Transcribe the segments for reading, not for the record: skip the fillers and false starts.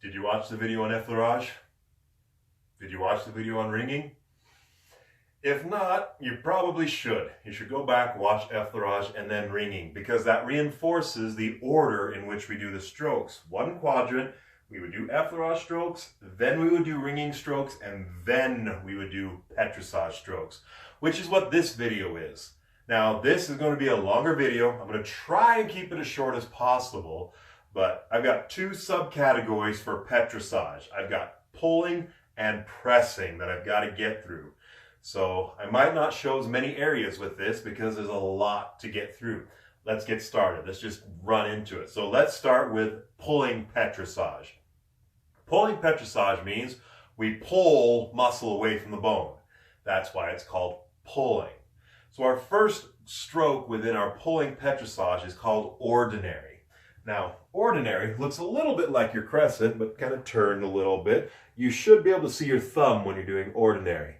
Did you watch the video on effleurage? Did you watch the video on ringing? If not, you probably should. You should go back, watch effleurage, and then ringing, because that reinforces the order in which we do the strokes. One quadrant, we would do effleurage strokes, then we would do ringing strokes, and then we would do Petrissage strokes, which is what this video is. Now, this is going to be a longer video. I'm going to try and keep it as short as possible, but I've got two subcategories for Petrissage. I've got pulling and pressing that I've got to get through. So I might not show as many areas with this because there's a lot to get through. Let's get started. Let's just run into it. So let's start with pulling Petrissage. Pulling Petrissage means we pull muscle away from the bone. That's why it's called pulling. So our first stroke within our pulling Petrissage is called ordinary. Now, ordinary looks a little bit like your crescent, but kind of turned a little bit. You should be able to see your thumb when you're doing ordinary.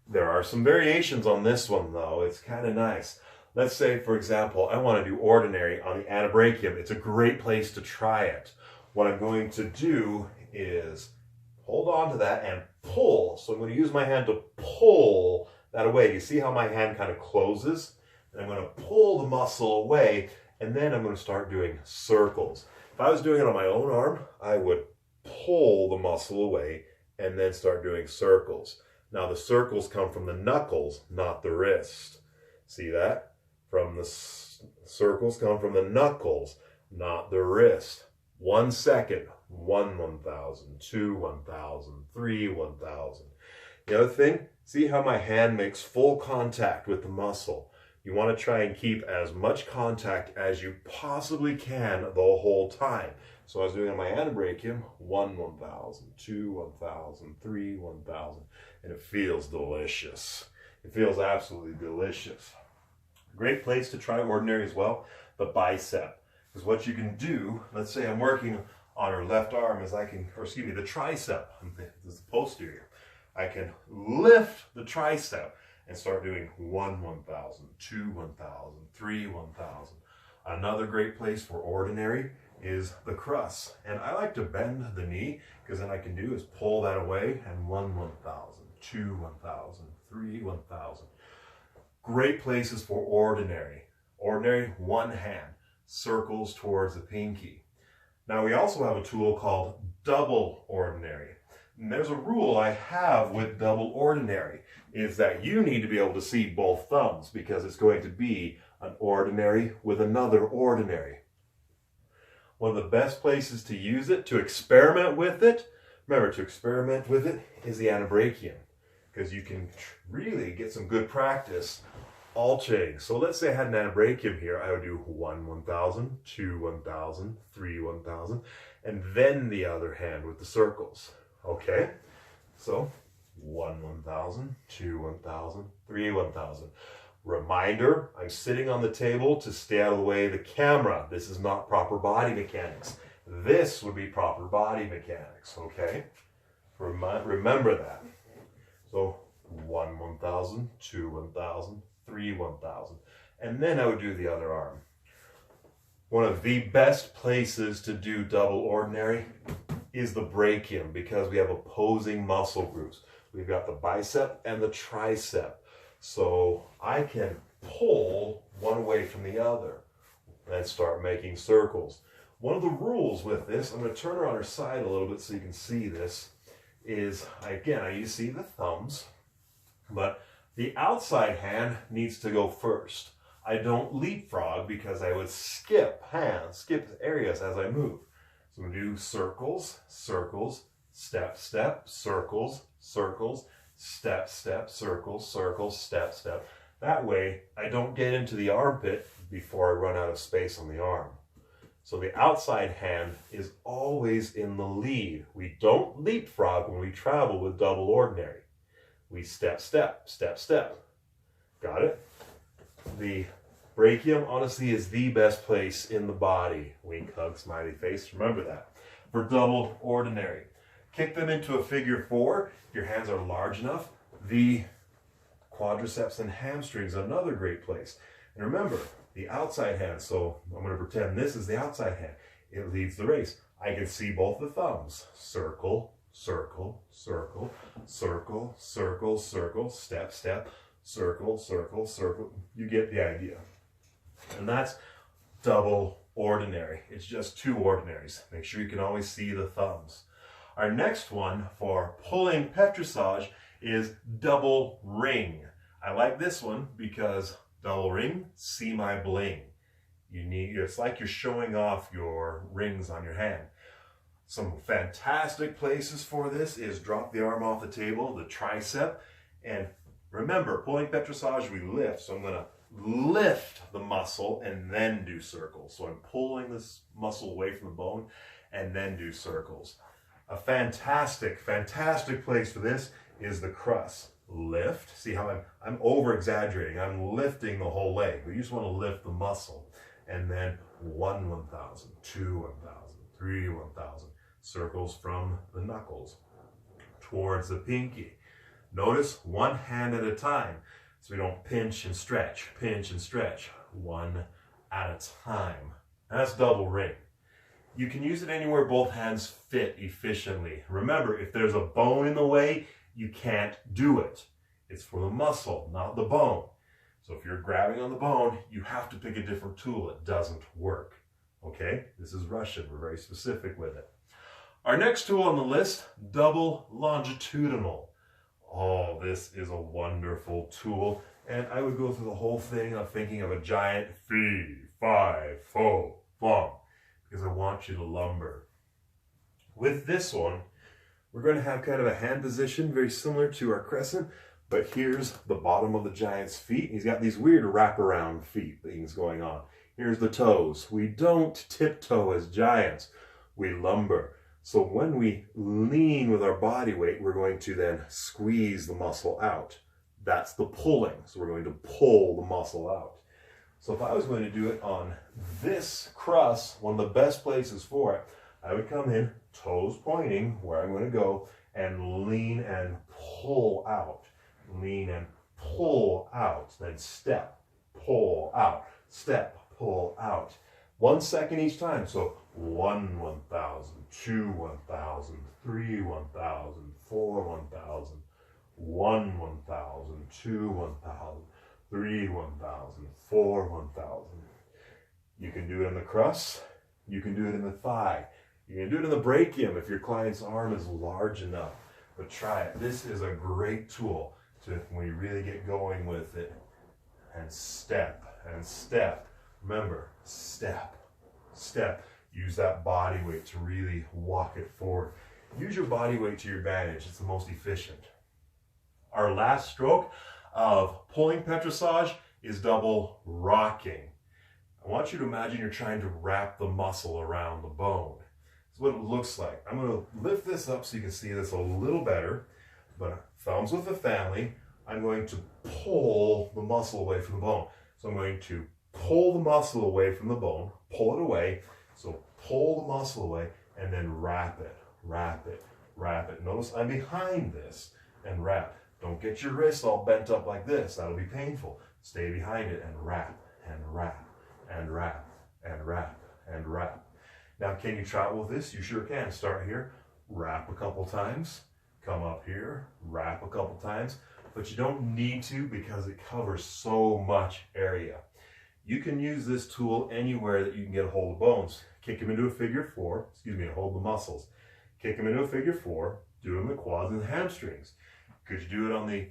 There are some variations on this one, though. It's kind of nice. Let's say, for example, I want to do ordinary on the anabrachium. It's a great place to try it. What I'm going to do is hold on to that and pull. So I'm going to use my hand to pull that away. You see how my hand kind of closes? And I'm going to pull the muscle away, and then I'm going to start doing circles. If I was doing it on my own arm, I would pull the muscle away and then start doing circles. Now the circles come from the knuckles, not the wrist. See that? From the circles come from the knuckles, not the wrist. 1 second. 1 1,000, 2 1,000, 3 1,000. The other thing, see how my hand makes full contact with the muscle. You want to try and keep as much contact as you possibly can the whole time. So I was doing on my anabrachium, 1 1,000, 2 1,000, 3 1,000, and it feels delicious. It feels absolutely delicious. Great place to try ordinary as well, the bicep. Because what you can do, let's say I'm working on her left arm, is the tricep, this is the posterior. I can lift the tricep and start doing 1 1,000, 2 1,000, 3 1,000. Another great place for ordinary is the crus. And I like to bend the knee, because then I can do is pull that away, and 1 1,000, 2 1,000, 3 1,000. Great places for ordinary. Ordinary, one hand, circles towards the pinky. Now we also have a tool called double ordinary. And there's a rule I have with double ordinary, is that you need to be able to see both thumbs, because it's going to be an ordinary with another ordinary. One of the best places to use it, to experiment with it, remember, to experiment with it is the anabrachium, because you can really get some good practice alternating. So let's say I had an anabrachium here. I would do 1 1,000, 2 1,000, 3 1,000, and then the other hand with the circles. Okay? So 1 1,000, 2 1,000, 3 1,000. Reminder, I'm sitting on the table to stay out of the way of the camera. This is not proper body mechanics. This would be proper body mechanics, okay? Remember that. So 1 1,000, 2 1,000, 3 1,000. And then I would do the other arm. One of the best places to do double ordinary is the brachium, because we have opposing muscle groups. We've got the bicep and the tricep. So I can pull one away from the other and start making circles. One of the rules with this, I'm going to turn her on her side a little bit so you can see this, is, again, you see the thumbs, but the outside hand needs to go first. I don't leapfrog, because I would skip areas as I move. So I'm going to do circles, circles, step, step, circles, circles, step, step, circles, circles, step, step. That way, I don't get into the armpit before I run out of space on the arm. So the outside hand is always in the lead. We don't leapfrog when we travel with double ordinary. We step, step, step, step. Got it? The brachium, honestly, is the best place in the body. Wink, hug, smiley face. Remember that. For double ordinary. Kick them into a figure 4. If your hands are large enough, the quadriceps and hamstrings are another great place. And remember, the outside hand, so I'm going to pretend this is the outside hand. It leads the race. I can see both the thumbs. Circle, circle, circle, circle, circle, circle, step, step, circle, circle, circle. You get the idea. And that's double ordinary. It's just two ordinaries. Make sure you can always see the thumbs. Our next one for pulling Petrissage is double ring. I like this one because double ring, see my bling. It's like you're showing off your rings on your hand. Some fantastic places for this is drop the arm off the table, the tricep, and remember, pulling Petrissage, we lift, so I'm going to lift the muscle and then do circles. So I'm pulling this muscle away from the bone and then do circles. A fantastic, fantastic place for this is the crust. Lift. See how I'm over-exaggerating. I'm lifting the whole leg. We just want to lift the muscle. And then 1 1,000, 2 1,000, 3 1,000. Circles from the knuckles towards the pinky. Notice one hand at a time. So we don't pinch and stretch, one at a time. That's double ring. You can use it anywhere both hands fit efficiently. Remember, if there's a bone in the way, you can't do it. It's for the muscle, not the bone. So if you're grabbing on the bone, you have to pick a different tool. It doesn't work. Okay? This is Russian. We're very specific with it. Our next tool on the list, double longitudinal. Oh, this is a wonderful tool. And I would go through the whole thing of thinking of a giant fee, fi, fo, fum, because I want you to lumber. With this one, we're going to have kind of a hand position, very similar to our crescent, but here's the bottom of the giant's feet. He's got these weird wraparound feet things going on. Here's the toes. We don't tiptoe as giants. We lumber. So when we lean with our body weight, we're going to then squeeze the muscle out. That's the pulling. So we're going to pull the muscle out. So if I was going to do it on this crust, one of the best places for it, I would come in, toes pointing, where I'm going to go, and lean and pull out. Lean and pull out. Then step, pull out. Step, pull out. 1 second each time. So 1 1,000, 2 1,000, 3 1,000, 4 1,000, 1 1,000, 2 1,000, 3 1,000, 4 1,000. You can do it in the crust. You can do it in the thigh. You can do it in the brachium if your client's arm is large enough. But try it. This is a great tool to when you really get going with it. And step and step. Remember, step, step. Use that body weight to really walk it forward. Use your body weight to your advantage. It's the most efficient. Our last stroke of pulling Petrissage is double rocking. I want you to imagine you're trying to wrap the muscle around the bone. That's what it looks like. I'm going to lift this up so you can see this a little better. But thumbs with the family. I'm going to pull the muscle away from the bone. So I'm going to pull the muscle away from the bone, pull it away. So pull the muscle away and then wrap it, wrap it, wrap it. Notice I'm behind this and wrap. Don't get your wrist all bent up like this. That'll be painful. Stay behind it and wrap and wrap and wrap and wrap and wrap. Now, can you try it with this? You sure can. Start here, wrap a couple times, come up here, wrap a couple times, but you don't need to because it covers so much area. You can use this tool anywhere that you can get a hold of bones. Kick them into a figure four, and hold the muscles. Kick them into a figure four, do it in the quads and the hamstrings. Could you do it on the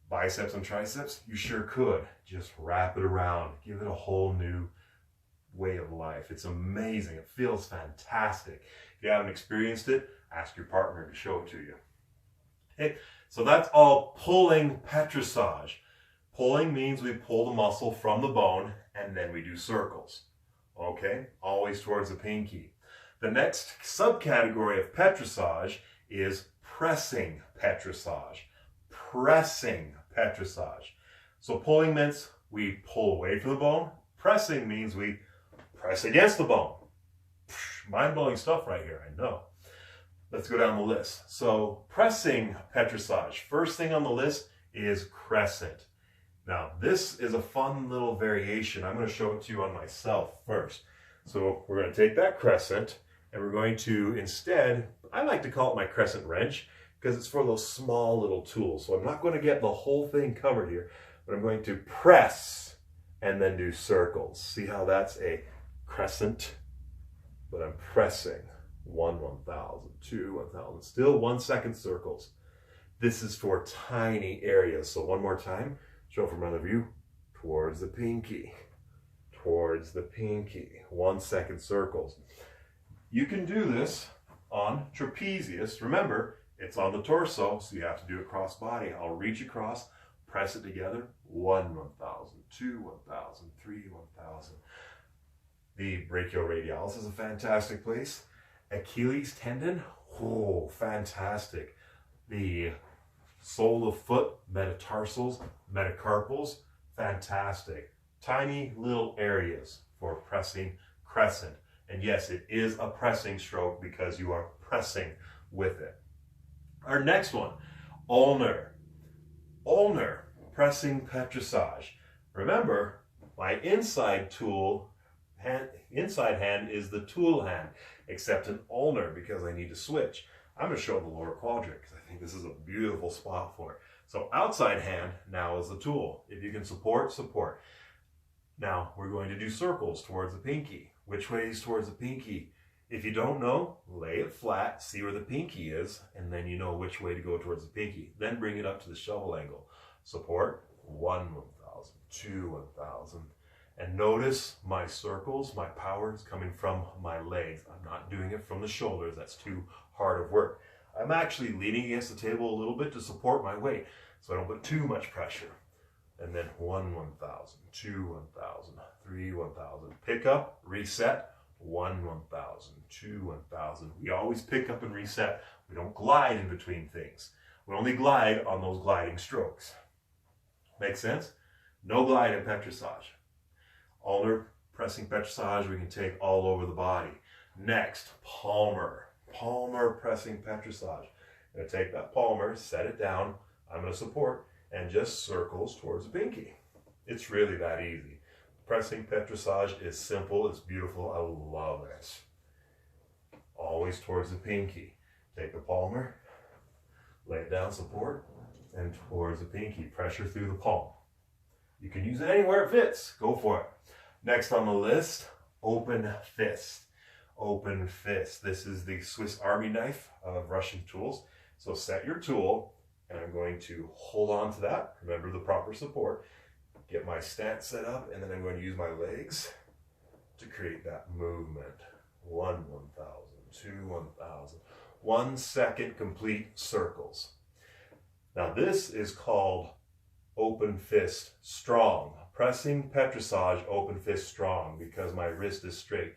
biceps and triceps? You sure could. Just wrap it around. Give it a whole new way of life. It's amazing. It feels fantastic. If you haven't experienced it, ask your partner to show it to you. Okay, so that's all pulling Petrissage. Pulling means we pull the muscle from the bone and then we do circles. Okay, always towards the pinky. The next subcategory of Petrissage is pressing Petrissage. Pressing Petrissage. So pulling means we pull away from the bone. Pressing means we press against the bone. Mind-blowing stuff right here, I know. Let's go down the list. So pressing Petrissage. First thing on the list is crescent. Now this is a fun little variation. I'm going to show it to you on myself first. So we're going to take that crescent And we're going to instead, I like to call it my crescent wrench because it's for those small little tools. So I'm not going to get the whole thing covered here, but I'm going to press and then do circles. See how that's a crescent, but I'm pressing 1, 1,000, 2, 1,000, still 1 second circles. This is for tiny areas. So one more time, show from another view, towards the pinky, towards the pinky, 1 second circles. You can do this on trapezius. Remember, it's on the torso, so you have to do it cross body. I'll reach across, press it together, 1, 1,000, 2, 1,000, 3, 1,000. The brachioradialis is a fantastic place. Achilles tendon, oh, fantastic. The sole of foot, metatarsals, metacarpals, fantastic. Tiny little areas for pressing crescent. And yes, it is a pressing stroke because you are pressing with it. Our next one, ulnar. Ulnar, pressing petrissage. Remember, my inside hand is the tool hand, except an ulnar because I need to switch. I'm going to show the lower quadrant because I think this is a beautiful spot for it. So outside hand now is the tool. If you can support, support. Now we're going to do circles towards the pinky. Which way is towards the pinky? If you don't know, lay it flat, see where the pinky is, and then you know which way to go towards the pinky. Then bring it up to the shovel angle. Support, 1, 1,000, 2, 1,000. And notice my circles, my power is coming from my legs. I'm not doing it from the shoulders. That's too hard of work. I'm actually leaning against the table a little bit to support my weight so I don't put too much pressure. And then 1, 1,000, 2, 1,000, 3, 1,000. Pick up, reset, 1, 1,000, 2, 1,000. We always pick up and reset. We don't glide in between things. We only glide on those gliding strokes. Make sense? No glide in petrissage. Ulnar pressing petrissage we can take all over the body. Next, palmar. Palmar pressing petrissage. I'm going to take that palmar, set it down. I'm going to support and just circles towards the pinky. It's really that easy. Pressing petrissage is simple. It's beautiful. I love it. Always towards the pinky. Take the palmar, lay it down, support, and towards the pinky. Pressure through the palm. You can use it anywhere it fits. Go for it. Next on the list, open fist. Open fist. This is the Swiss Army knife of Russian tools. So set your tool, and I'm going to hold on to that. Remember the proper support. Get my stance set up, and then I'm going to use my legs to create that movement. 1, 1,000, 2, 1,000. 1 second complete circles. Now this is called open fist strong. Pressing petrissage, open fist strong, because my wrist is straight.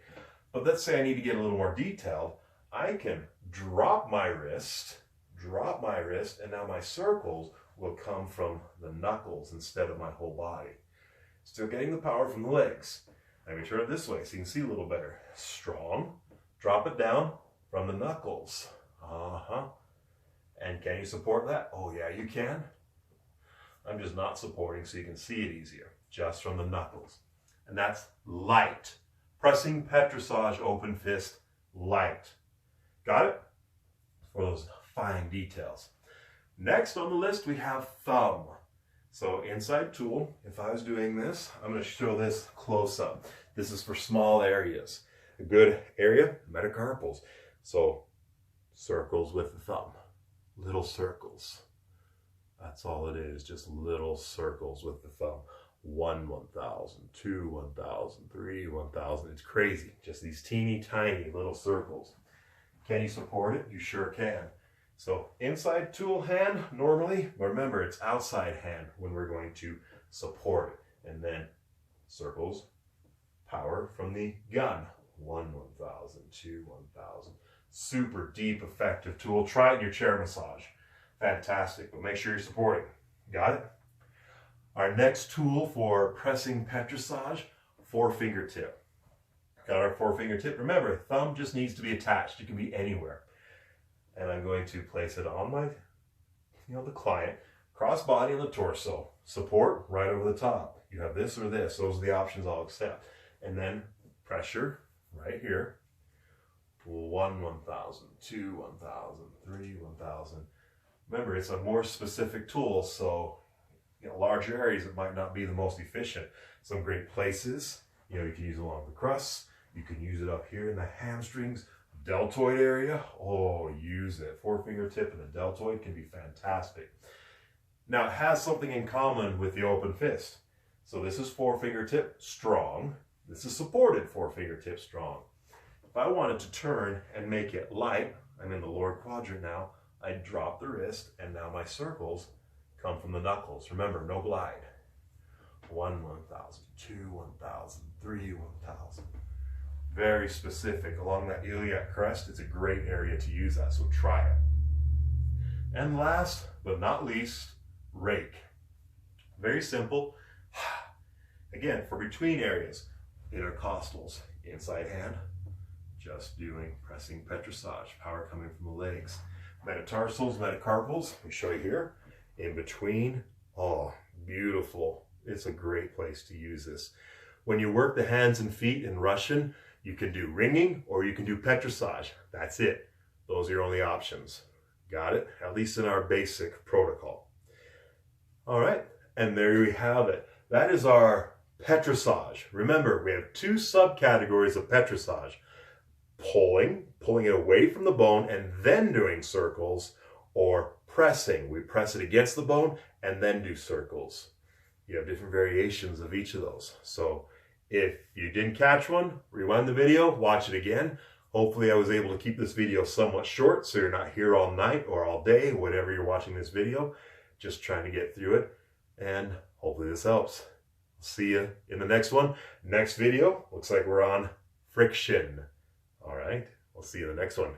But let's say I need to get a little more detailed. I can drop my wrist, and now my circles will come from the knuckles instead of my whole body. Still getting the power from the legs. Let me turn it this way so you can see a little better. Strong, drop it down from the knuckles. And can you support that? Oh yeah, you can. I'm just not supporting so you can see it easier. Just from the knuckles. And that's light. Pressing petrissage, open fist, light. Got it? For those fine details. Next on the list we have thumb. So inside tool, if I was doing this, I'm going to show this close up. This is for small areas. A good area, metacarpals. So circles with the thumb. Little circles. That's all it is, just little circles with the thumb. 1, 1,000, 2, 1,000, 3, 1,000. It's crazy. Just these teeny tiny little circles. Can you support it? You sure can. So inside tool hand normally, but remember it's outside hand when we're going to support it. And then circles, power from the gun. 1, 1,000, 2, 1,000. Super deep, effective tool. Try it in your chair massage. Fantastic, but make sure you're supporting. Got it? Our next tool for pressing petrissage, 4-finger tip. Got our 4-finger tip. Remember, thumb just needs to be attached. It can be anywhere. And I'm going to place it on my, the client, cross body on the torso, support right over the top. You have this or this. Those are the options I'll accept. And then pressure right here. 1, 1,000, 2, 1,000, 3, 1,000. Remember, it's a more specific tool, so larger areas it might not be the most efficient. Some great places, you can use it along the crust. You can use it up here in the hamstrings, deltoid area. Oh, use it. Four-finger tip and the deltoid can be fantastic. Now, it has something in common with the open fist. So this is four-finger tip, strong. This is supported four-finger tip, strong. If I wanted to turn and make it light, I'm in the lower quadrant now, I drop the wrist, and now my circles come from the knuckles. Remember, no glide. 1, 1,000, 2, 1,000, 3, 1,000. Very specific. Along that iliac crest, it's a great area to use that, so try it. And last but not least, rake. Very simple. Again, for between areas, intercostals, inside hand, just doing pressing Petrissage, power coming from the legs. Metatarsals, metacarpals, we show you here. In between, oh, beautiful. It's a great place to use this. When you work the hands and feet in Russian, you can do ringing or you can do Petrissage. That's it. Those are your only options. Got it? At least in our basic protocol. All right, and there we have it. That is our Petrissage. Remember, we have two subcategories of Petrissage. Pulling it away from the bone and then doing circles, or pressing. We press it against the bone and then do circles. You have different variations of each of those. So if you didn't catch one, rewind the video, watch it again. Hopefully I was able to keep this video somewhat short so you're not here all night or all day, whatever you're watching this video. Just trying to get through it, and hopefully this helps. See you in the next one. Next video, looks like we're on friction. All right, we'll see you in the next one.